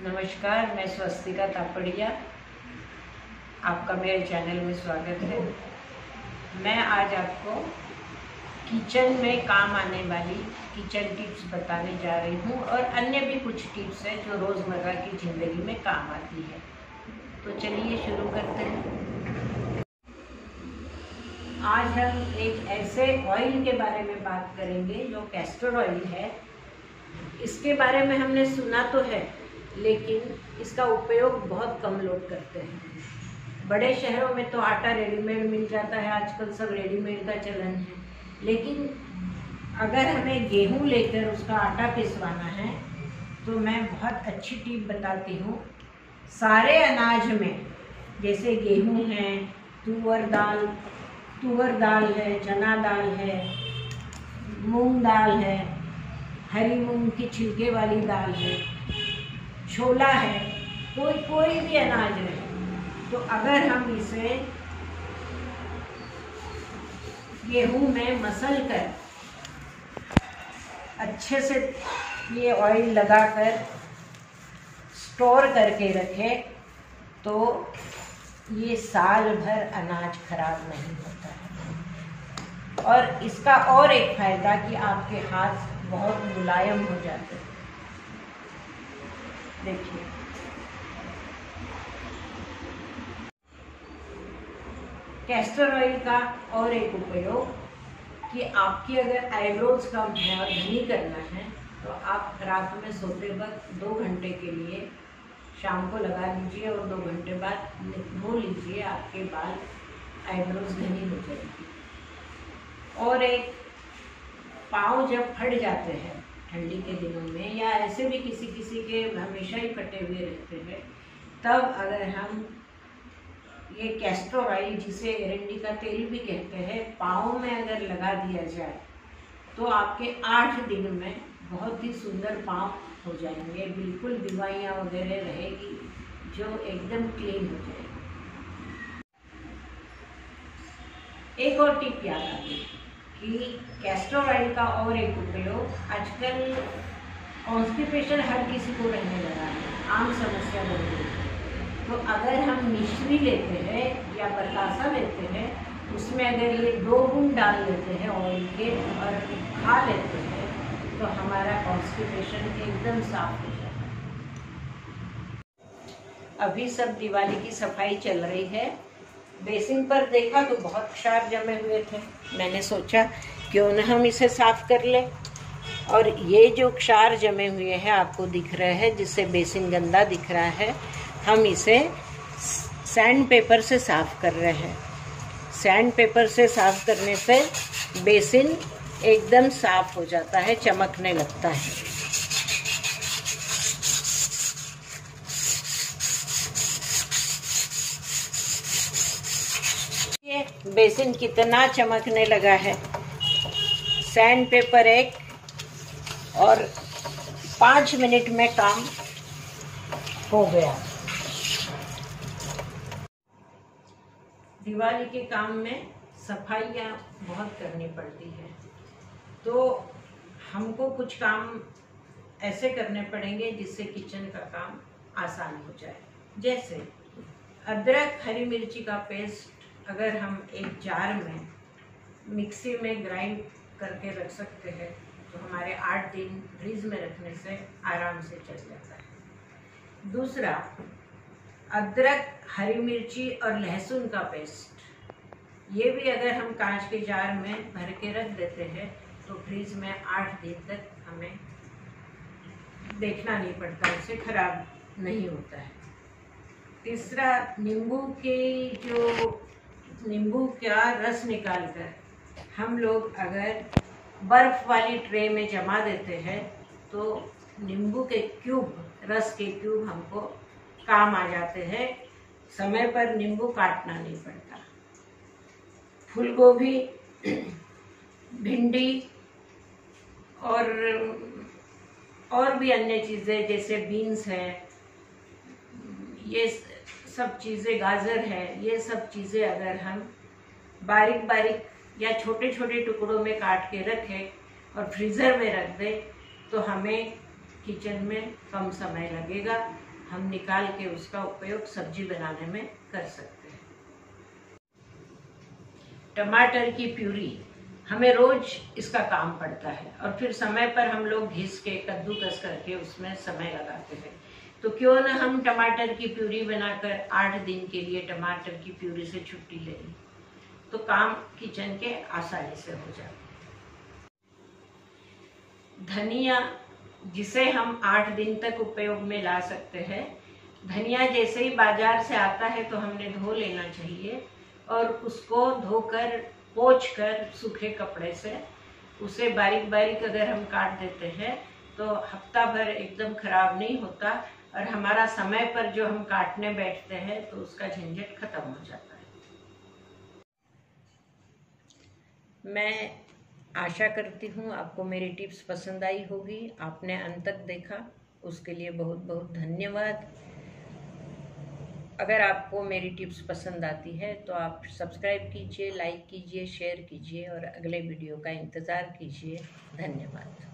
नमस्कार, मैं स्वस्तिका तापड़िया, आपका मेरे चैनल में स्वागत है। मैं आज आपको किचन में काम आने वाली किचन टिप्स बताने जा रही हूँ और अन्य भी कुछ टिप्स हैं जो रोज़मर्रा की ज़िंदगी में काम आती है। तो चलिए शुरू करते हैं। आज हम एक ऐसे ऑयल के बारे में बात करेंगे जो कैस्टर ऑयल है। इसके बारे में हमने सुना तो है, लेकिन इसका उपयोग बहुत कम लोग करते हैं। बड़े शहरों में तो आटा रेडीमेड मिल जाता है, आजकल सब रेडीमेड का चलन है। लेकिन अगर हमें गेहूं लेकर उसका आटा पिसवाना है तो मैं बहुत अच्छी टिप बताती हूँ। सारे अनाज में, जैसे गेहूं है, तुअर दाल है, चना दाल है, मूंग दाल है, हरी मूंग की छिलके वाली दाल है, छोला है, कोई भी अनाज है, तो अगर हम इसे गेहूं में मसल कर अच्छे से ये ऑयल लगाकर स्टोर करके रखें तो ये साल भर अनाज खराब नहीं होता है। और इसका और एक फायदा कि आपके हाथ बहुत मुलायम हो जाते हैं। देखिए, कैस्टर ऑयल का और एक उपयोग कि आपकी अगर आईब्रोज का बहुत घनी करना है तो आप रात में सोते वक्त 2 घंटे के लिए शाम को लगा लीजिए और 2 घंटे बाद धो लीजिए, आपके बाल आईब्रोज घनी हो जाएगी। और एक, पाँव जब फट जाते हैं ठंडी के दिनों में, या ऐसे भी किसी के हमेशा ही फटे हुए रहते हैं, तब अगर हम ये कैस्टर ऑयल, जिसे एरंडी का तेल भी कहते हैं, पाँव में अगर लगा दिया जाए तो आपके 8 दिन में बहुत ही सुंदर पाँव हो जाएंगे। बिल्कुल दवाइयाँ वगैरह रहेगी जो एकदम क्लीन हो जाएगी। एक और टिप याद आ गई कि कैस्टर ऑयल का और एक उपयोग, आजकल कॉन्स्टिपेशन हर किसी को रहने लगा है, आम समस्या बन गई है। तो अगर हम मिश्री लेते हैं या बतासा लेते हैं, उसमें अगर ये 2 बूंद डाल लेते हैं ऑयल के और खा लेते हैं तो हमारा कॉन्स्टिपेशन एकदम साफ हो जाता है। अभी सब दिवाली की सफाई चल रही है। बेसिन पर देखा तो बहुत क्षार जमे हुए थे। मैंने सोचा क्यों न हम इसे साफ कर लें। और ये जो क्षार जमे हुए हैं आपको दिख रहे हैं, जिससे बेसिन गंदा दिख रहा है, हम इसे सैंड पेपर से साफ कर रहे हैं। सैंड पेपर से साफ करने से बेसिन एकदम साफ हो जाता है, चमकने लगता है। ये बेसिन कितना चमकने लगा है। सैंड पेपर एक, और 5 मिनट में काम हो गया। दिवाली के काम में सफाइयाँ बहुत करनी पड़ती है, तो हमको कुछ काम ऐसे करने पड़ेंगे जिससे किचन का काम आसान हो जाए। जैसे अदरक हरी मिर्ची का पेस्ट अगर हम एक जार में मिक्सी में ग्राइंड करके रख सकते हैं तो हमारे 8 दिन फ्रिज में रखने से आराम से चल जाता है। दूसरा, अदरक हरी मिर्ची और लहसुन का पेस्ट, ये भी अगर हम कांच के जार में भर के रख देते हैं तो फ्रिज में 8 दिन तक हमें देखना नहीं पड़ता, उससे खराब नहीं होता है। तीसरा, नींबू का रस निकालकर हम लोग अगर बर्फ वाली ट्रे में जमा देते हैं तो नींबू के क्यूब, रस के क्यूब हमको काम आ जाते हैं। समय पर नींबू काटना नहीं पड़ता। फूल गोभी, भिंडी और भी अन्य चीज़ें जैसे बीन्स है, ये सब चीज़ें, गाजर है, ये सब चीज़ें अगर हम बारीक बारीक या छोटे छोटे टुकड़ों में काट के रखें और फ्रीज़र में रख दें तो हमें किचन में कम समय लगेगा हम निकाल के उसका उपयोग सब्जी बनाने में कर सकते हैं। टमाटर की प्यूरी, हमें रोज इसका काम पड़ता है और फिर समय पर हम लोग घिस के कद्दूकस करके उसमें समय लगाते हैं। तो क्यों न हम टमाटर की प्यूरी बनाकर 8 दिन के लिए टमाटर की प्यूरी से छुट्टी ले लें, तो काम किचन के आसानी से हो जाए। धनिया, जिसे हम 8 दिन तक उपयोग में ला सकते हैं। धनिया जैसे ही बाजार से आता है तो हमने धो लेना चाहिए और उसको धोकर पोंछकर सूखे कपड़े से उसे बारीक बारीक अगर हम काट देते हैं तो हफ्ता भर एकदम खराब नहीं होता और हमारा समय पर जो हम काटने बैठते हैं तो उसका झंझट खत्म हो जाता है। मैं आशा करती हूँ आपको मेरी टिप्स पसंद आई होगी। आपने अंत तक देखा, उसके लिए बहुत बहुत धन्यवाद। अगर आपको मेरी टिप्स पसंद आती है तो आप सब्सक्राइब कीजिए, लाइक कीजिए, शेयर कीजिए और अगले वीडियो का इंतज़ार कीजिए। धन्यवाद।